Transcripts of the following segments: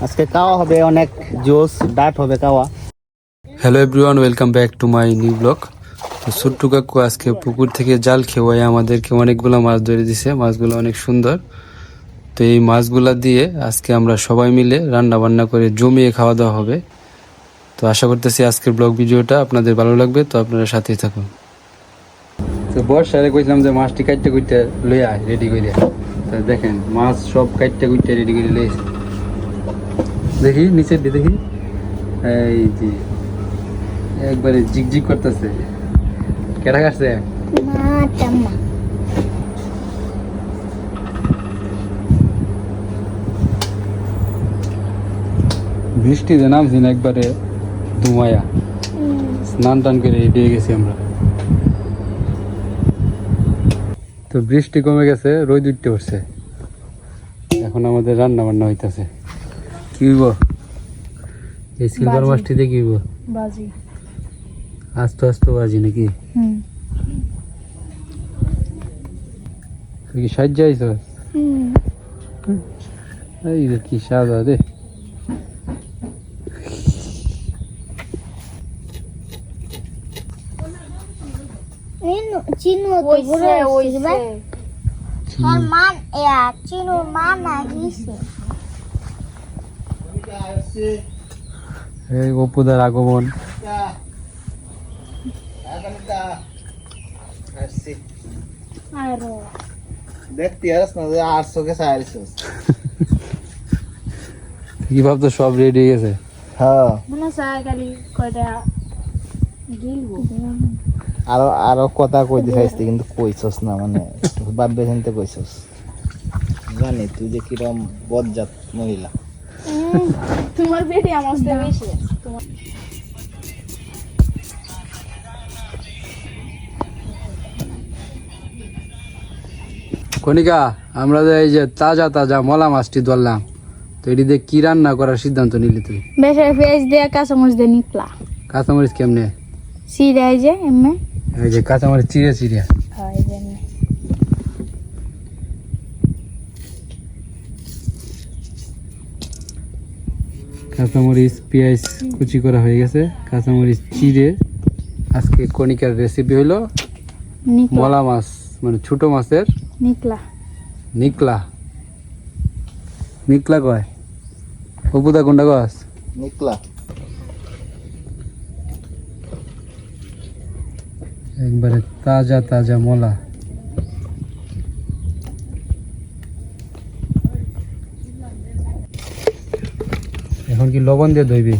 আজকে খাওয়া হবে অনেক জোস ডাট হবে খাওয়া। Hello everyone, welcome back to my new blog. তো ছোট্টু কাকু আজকে পুকুর থেকে জাল খেয়ে আমাদেরকে অনেকগুলো মাছ ধরে দিছে। মাছগুলো অনেক সুন্দর। তো এই মাছগুলা দিয়ে আজকে আমরা সবাই মিলে রান্না বান্না করে জমিয়ে খাওয়া দাওয়া হবে। তো আশা করতেছি আজকের ব্লগ ভিডিওটা আপনাদের ভালো লাগবে, তো আপনারা সাথেই থাকুন। তো বর্ষারে কইছিলাম যে মাছটি কাটতে কুইতে লই আয় রেডি করে। তো দেখেন মাছ সব কাটতে কুইতে রেডি করে লইছে। দেখি নিচে দিয়ে দেখি, এই যে একবারে জিগজিগ করতেছে। কেটা কাটছে? বৃষ্টিতে নামছি না, একবারে ধুমায়া স্নান টান করে রেডি হয়ে গেছি আমরা। তো বৃষ্টি কমে গেছে, রোদ উঠতে পড়ছে। এখন আমাদের রান্না বান্না হইতেছে। কি হইব এই সিলভার মাছটিতে? কি হইব? বাজি। আস্তে আস্তে বাজি নাকি? তুই কি সাহায্য আইস? এই যে কি সাদা রে। চিনু এই অপুদার আগমন। দেখতে আর চোখে চাইছিস কি ভাবতো সব রেডি হয়ে গেছে? হ্যাঁ, আরো কথা কইতে চাইছি কিন্তু কইছস না, মানে ভাববে চিন্তা কইছস। জানি তুই যে কিরম বজ্জাত মহিলা। তোমার বেটি আমার থেকে বেশি। কণিকা, আমরা যে এই যে তাজা তাজা মলা মাছটি ধরলাম, তো এটি দিয়ে কি রান্না করার সিদ্ধান্ত নিলি তুই? বেশি পেঁয়াজ দিয়ে কাঁচামরিচ দিয়ে নিকলা। কাঁচামরিচ কেমনে? চিড়ে এই যে এমনি, এই যে কাঁচামরিচ চিড়ে চিড়ে। হ্যাঁ এই যে এমনি। কাঁচামরিচ পেঁয়াজ কুচি করা হয়ে গেছে, কাঁচামরিচ চিড়ে। আজকে কণিকার রেসিপি হলো মলা মাছ, মানে ছোট মাছের নিকলা। নিকলা। নিকলা কয় অপুদা, কোনটা গাছ? নিকলা। একবারে তাজা তাজা মলা। এখন কি লবণ দিয়ে ধুইবি?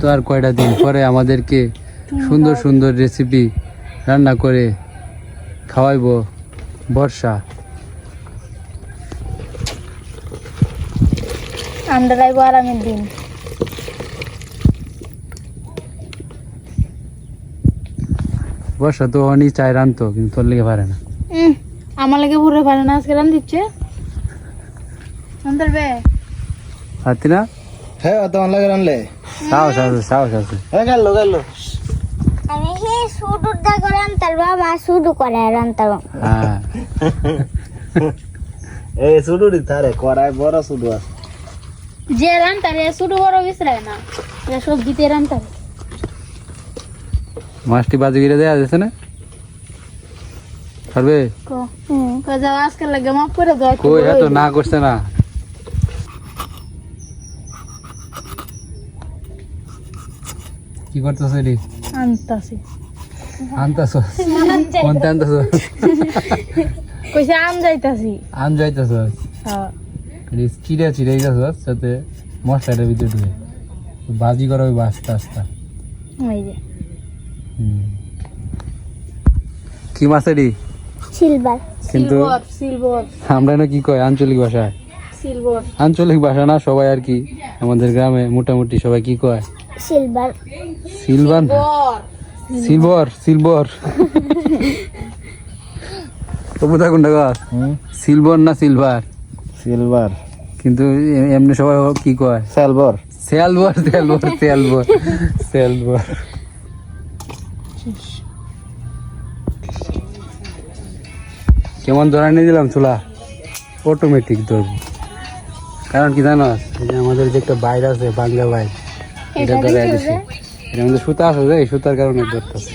তো আর কয়টা দিন পরে আমাদেরকে সুন্দর সুন্দর রেসিপি রান্না করে খাওয়াইবো বর্ষা। আমরা রাইবো আরামের দিন। বর্ষা তো অনেক চাই রানতো, কিন্তু তোর লেগে পারে না। আমার লাগে ভরে পারে না, আজকে রান দিচ্ছে। অন্তর বে পারতি না? হ্যাঁ, তোমার লাগে রানলে সাহস আছে, সাহস আছে। হ্যাঁ, গেল গেল। আমি হে শুডু দা করাম তার বাবা শুডু করে রান্তার। হ্যাঁ, এই সুডুরি তারে করায় বড় সুডু আছে। যে রান্তারে শুডু বড় বিছরায় না, এটা সবজিতে রান্তার। মাছটি বাজি গিরে দেয়া যাচ্ছে না? পারবে? কো যাও আজকে লাগে মাফ করে দাও। কই এত না করছে না। কি করতেছ রে? আনতাছি। আনতাছ? কোনটা আনতাছ? কইছে আম যাইতাছি। আম যাইতাছ? হ্যাঁ। চিড়ে চিড়ে গেছ, সাথে মশলাটা ভিতরে ঢুকে বাজি করা ওই আস্তে আস্তে। এই যে কি মাছ এটি? সিলভার। কিন্তু সিলভার আমরা না কি কয় আঞ্চলিক ভাষায়? সিলভার। আঞ্চলিক ভাষা না সবাই আর কি, আমাদের গ্রামে মোটামুটি সবাই কি কয়? সিলভার সিলভার সিলভার সিলভার কবুতা কোনটা গাছ সিলভার না সিলভার সিলভার কিন্তু এমনি সবাই কি কয় সিলভার সেলভার সেলভার সেলভার সেলভার কেমন ধরা নিয়ে দিলাম চুলা অটোমেটিক ধরবো কারণ কি জানো এই যে আমাদের যে একটা বাইর আছে বাংলা বাইর এটা ধরে দিছে এর মধ্যে সুতা আছে যে এই সুতার কারণে ধরতেছে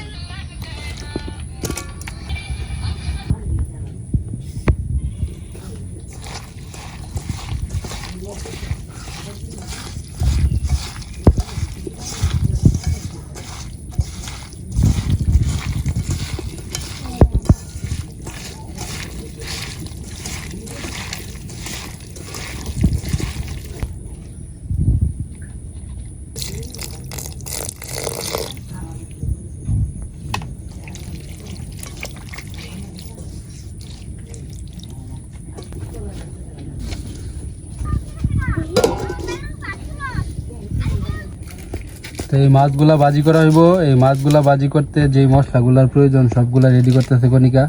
তো এই মাছগুলা বাজি করা হইব এই মাছগুলা বাজি করতে যে মশলাগুলার প্রয়োজন সবগুলা রেডি করতেছে কণিকা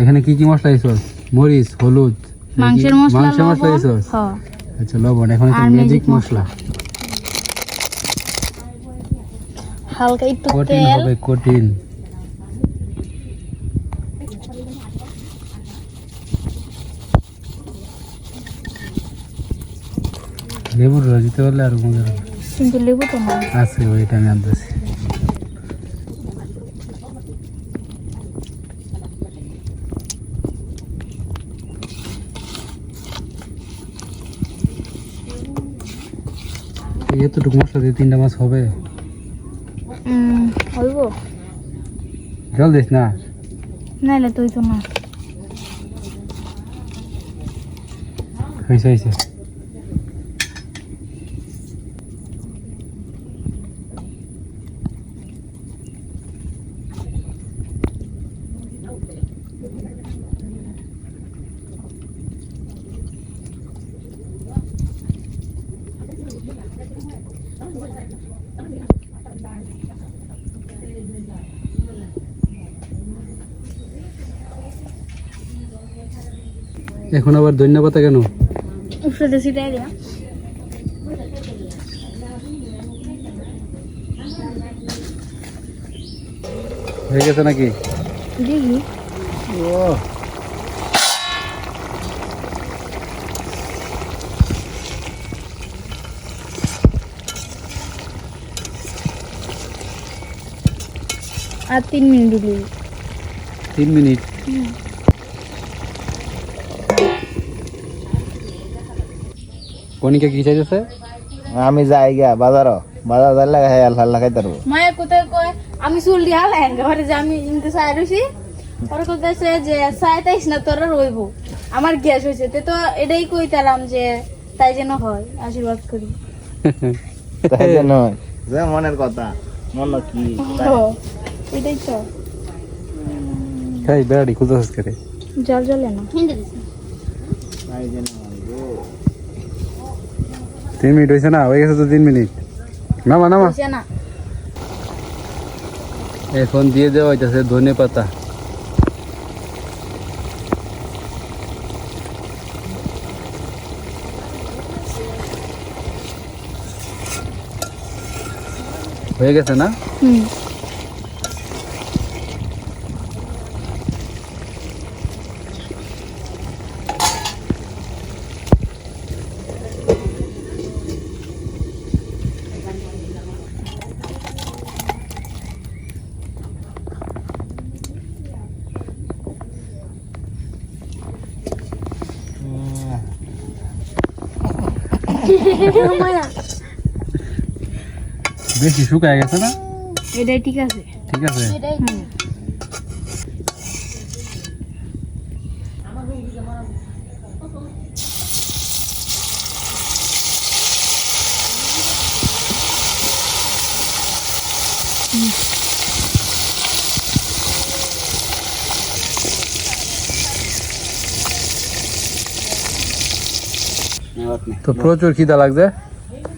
এখানে কি কি মশলা দিছস মরিচ হলুদ মাংসের মশলা দিছস হ্যাঁ আচ্ছা লবণ এখন আর ম্যাজিক মশলা হালকা একটু কঠিন তেল হবে কঠিন লেবুর রস দিতে পারলে আর মজা হবে কিন্তু লেবু তো না আছে ওইটা আমি আনতেছি এতটুকু মশলা দিয়ে 3টা মাছ হবে হইব জল দিস না নাইলে তুই তো না হয়েছে হয়েছে এখন আবার ধন্যবাদ কেন উপরে দেশি দেয় দিয়া হয়ে গেছে নাকি দেখি ও আর 3 মিনিট দিলি 3 মিনিট কণিকা কি চাইতেছে আমি যাই গা বাজার যাই লাগা হ্যাঁ আলফা লাগাই তারবো মায়া কোথায় কয় আমি চুল দিয়া হালাই ঘরে যে আমি ইনতে চাই রইছি পরে কইতেছে যে চাইতাইস না তোরা রইব আমার গ্যাস হয়েছে তো এটাই কইতালাম যে তাই যেন হয় আশীর্বাদ করি তাই যে নয় যে মনের কথা মন কি এটাই তো খাই বেড়াড়ি খুঁজতেছিস করে জল জ্বলে না তাই যে নয় গো 3 মিনিট হয়েছে না হয়ে গেছে তো 3 মিনিট নামা নামা হইছে না এখন দিয়ে দেওয়া হইতেছে ধনে পাতা হয়ে গেছে না বেশি শুকায় গেছে না এটাই ঠিক আছে ঠিক আছে তো প্রচুর খিদা লাগছে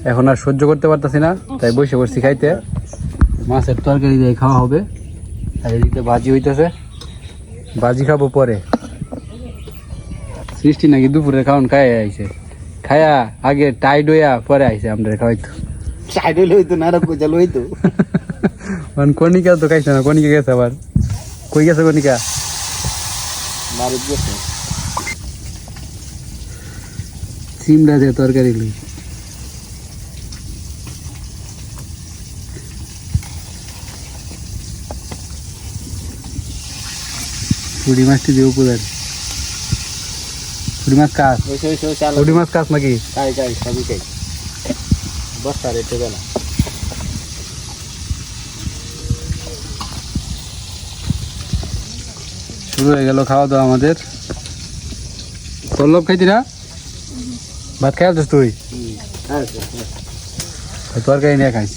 এখন আর সহ্য করতে পারতেছি না, তাই বসে বসছি খাইতে। মাছের তরকারি দিয়ে খাওয়া হবে, আর এদিকে ভাজি হইতেছে, ভাজি খাবো পরে। সৃষ্টি নাকি দুপুরে খাওয়ান খাই আইছে, খায়া আগে টাইড হইয়া পরে আইছে আমরা খাওয়াইতো। সাইড হইলে হইতো না, আর কোজাল হইতো। মানে কনিকা তো খাইছে না, কনিকা গেছে আবার। কই গেছে কনিকা? বাড়ি গেছে। সিমড়া দিয়ে তরকারি লই। পুঁটি মাছটি দিয়ে উপদার। পুঁটি মাছ কাজ, ওইসে ওইসে চাল পুঁটি মাছ কাজ নাকি? খাই খাই সবই খাই। বস্তা রেটে দেয় না। শুরু হয়ে গেল খাওয়া দাওয়া আমাদের। পল্লব খাইতি না? ভাত খাই আসছিস তুই? তরকারি নিয়ে খাইস।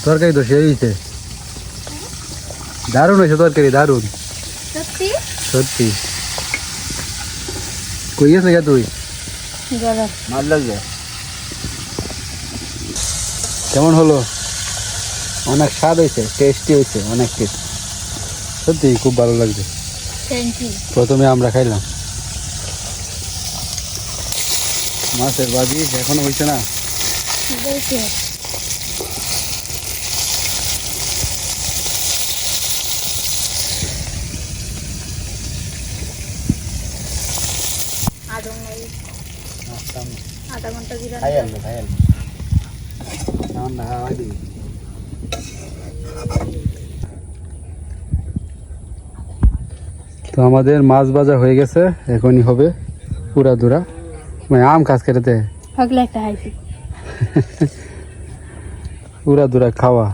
তরকারি তো সেই হয়েছে, দারুণ হয়েছে তরকারি, দারুণ সত্যি সত্যি। কই গেছে গা তুই? গরম মাছ লাগবে। কেমন হলো? অনেক স্বাদ হয়েছে, টেস্টি হয়েছে, অনেক টেস্ট। সত্যি খুব ভালো লাগছে। Thank you. প্রথমে আমরা খাইলাম মাছের ভাজি, এখনো হয়েছে না। দেখে আধা ঘন্টা দিলাম। খাই আনবে, খাই আনবে। আমার না খাওয়াই দিবি। তো আমাদের মাছ ভাজা হয়ে গেছে, এখনই হবে পুরা দুরা। মানে আম খাস খেতে থাকলে একটা হাইফি পুরা দুরা খাওয়া।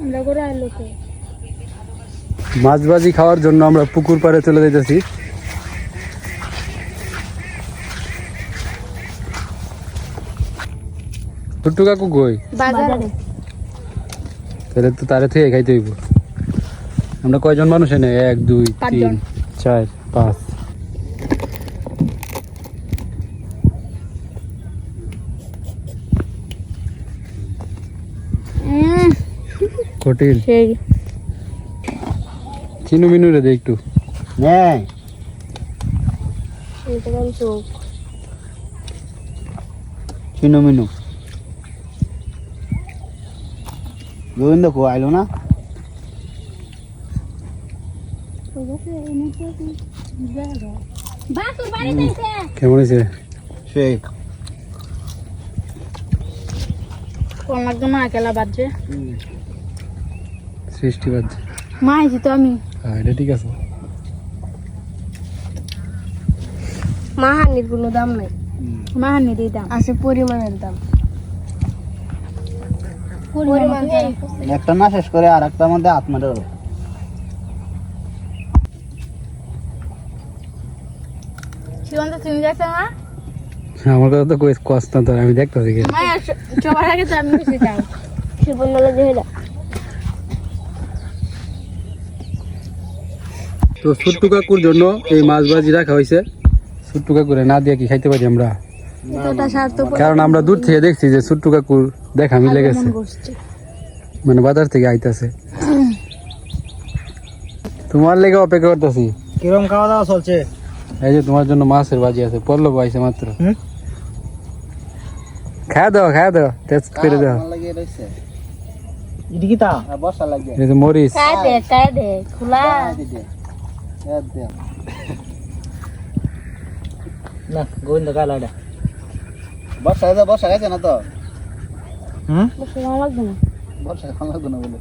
আমরা করে আইলো তো মাছ ভাজি খাওয়ার জন্য আমরা পুকুর পাড়ে চলে যাইতেছি। ছোট্টু কাকু কই? বাজারে তাহলে তো তারে থেকে খাইতে হইব। আমরা কয়জন মানুষ এনে? 1 2 3 4 5। কঠিন। সেই চিনু মিনু রে দে একটু। নেই এইটা কাল চোখ চিনু মিনু। গোবিন্দ কো আইলো না? বাসুর বাড়িতে এসে কেমন হয়েছে? সেই কোন লাগতো না একেলা বাজছে সৃষ্টি বাদ। মা আইছি তো আমি হ্যাঁ, এটা ঠিক আছে। মাহানির কোনো দাম নাই, মাহানির দাম আছে পরিমাণের দাম। একটা না শেষ করে আর একটার মধ্যে হাত মারে হলো। শিবন্ত তুমি দেখছো না? আমার কথা তো কই কষ্ট না, তোর আমি দেখতেছি। মায়া সবার আগে তো আমি বেশি যাও শিবন্ত যেটা তো ছোট্টু কাকুর জন্য এই মাছ ভাজি রাখা হয়েছে। ছোট্টু কাকুরে না দিয়ে কি খাইতে পারি আমরা? এতটা স্বার্থপর কারণ আমরা দূর থেকে দেখছি যে ছোট্টু কাকুর দেখা মিলে গেছে, মানে বাজার থেকে আইতাছে। তোমার লেগে অপেক্ষা করতেছি। কিরম খাওয়া দাওয়া চলছে? এই যে তোমার জন্য মাছের ভাজি আছে, পল্লব আইছে মাত্র। খাওয়া দাও, খাওয়া দাও, টেস্ট করে দাও। ইডি কিতা বর্ষা লাগে। এই যে মরিচ। কায় দে খোলা না গোবিন্দ কালা এটা বর্ষা গেছে না তো? ভালো লাগবে না। বর্ষা খাওয়া লাগবে না বলে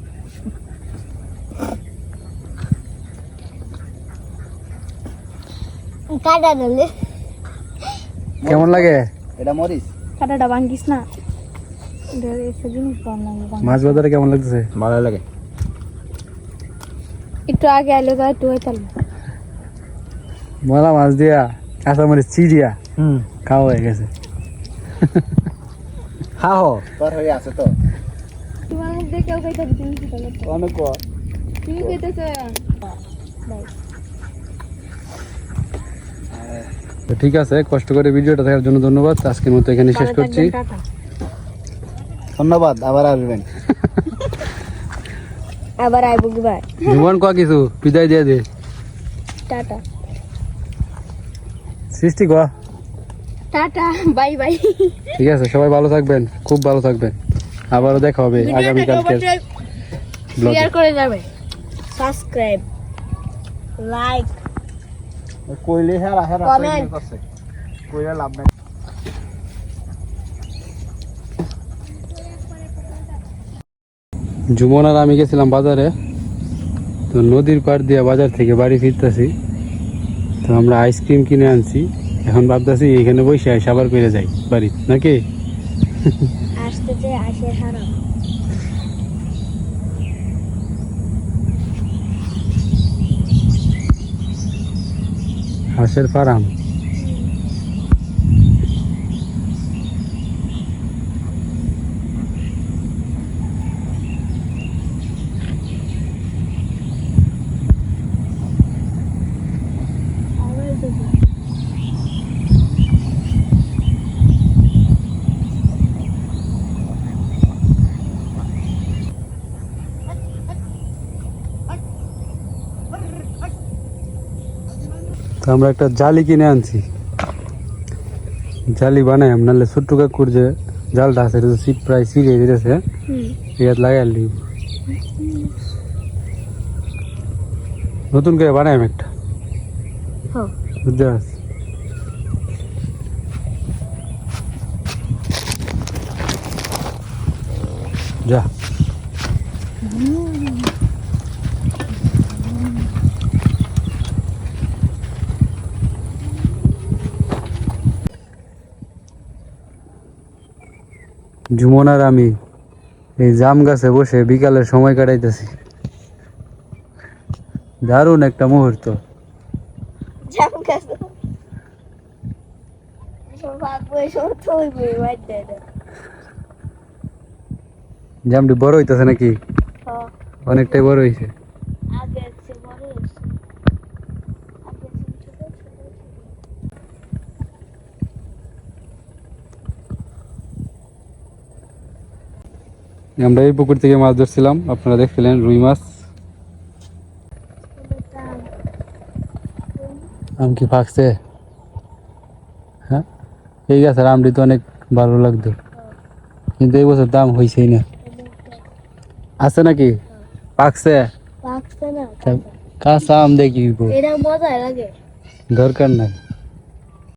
কাটা দিলে কেমন লাগে? এটা মরিচ। কাটাটা ভাঙ্গিস না, এটা একটা জিনিস বানানো। মাছ বাজারে কেমন লাগতেছে? ভালো লাগে। একটু আগে আইলো তো একটু হইতাল মলা মাছ দিয়া কাঁচা মরিচ চিড়িয়া খাওয়া হয়ে গেছে। খাও তোর হয়ে আছে তো তোমার মুখ দেখে কেউ খাইতে দিতে তুমি কি করো? অনেক তুমি খাইতেছো তো ঠিক আছে, কষ্ট করে ভিডিওটা দেখার জন্য ধন্যবাদ। আজকের মতো এখানে শেষ করছি। ধন্যবাদ, আবার আসবেন। আবার আইবো কি ভাই? জীবন ক কিছু বিদায় দিয়ে দে। টাটা সৃষ্টি ক। Tata, bye bye. ঠিক আছে, সবাই ভালো থাকবেন, খুব ভালো থাকবেন। আবারও দেখা হবে আগামীকালকে ব্লগে। শেয়ার করে যাবে। সাবস্ক্রাইব লাইক কইলে হেরা হেরা Comment. করছে, কইলে লাভ নাই। জুমন আর আমি গেছিলাম বাজারে, তো নদীর পাড় দিয়ে বাজার থেকে বাড়ি ফিরতেছি। তো আমরা আইসক্রিম কিনে আনছি, এখন ভাবতেছি এখানে বসে সাবার করে যাই বাড়ি নাকি। আসতেছে আসে হারাম হাঁসের ফার্ম। তো আমরা একটা জালি কিনে আনছি, জালি বানাই নাহলে ছোট্ট কাকুর যে জালটা আছে এটা সিট প্রায় ছিঁড়ে দিতেছে, ইয়াত লাগাই দিব। নতুন করে বানাই একটা, বুঝতে পারছি। যা জুমন আর আমি এই জাম গাছে বসে বিকালের সময় কাটাইতেছি। দারুণ একটা মুহূর্ত। জাম গাছ ভাববো এসব থইবে বাইতে জামটি বড় হইতেছে নাকি? হ্যাঁ অনেকটাই বড় হয়েছে। আগে আছে বড় আছে আগে ছোট ছোট আমরা এই পুকুর থেকে মাছ ধরছিলাম, আপনারা দেখছিলেন রুই মাছ। আম কি ফাঁকছে? হ্যাঁ, এই গাছের আমটি তো অনেক ভালো লাগতো, কিন্তু এই বছর দাম হয়েছেই না। আছে নাকি? পাকছে? পাকছে না কাঁচা আম দেখি এটা মজা লাগে দরকার নাই।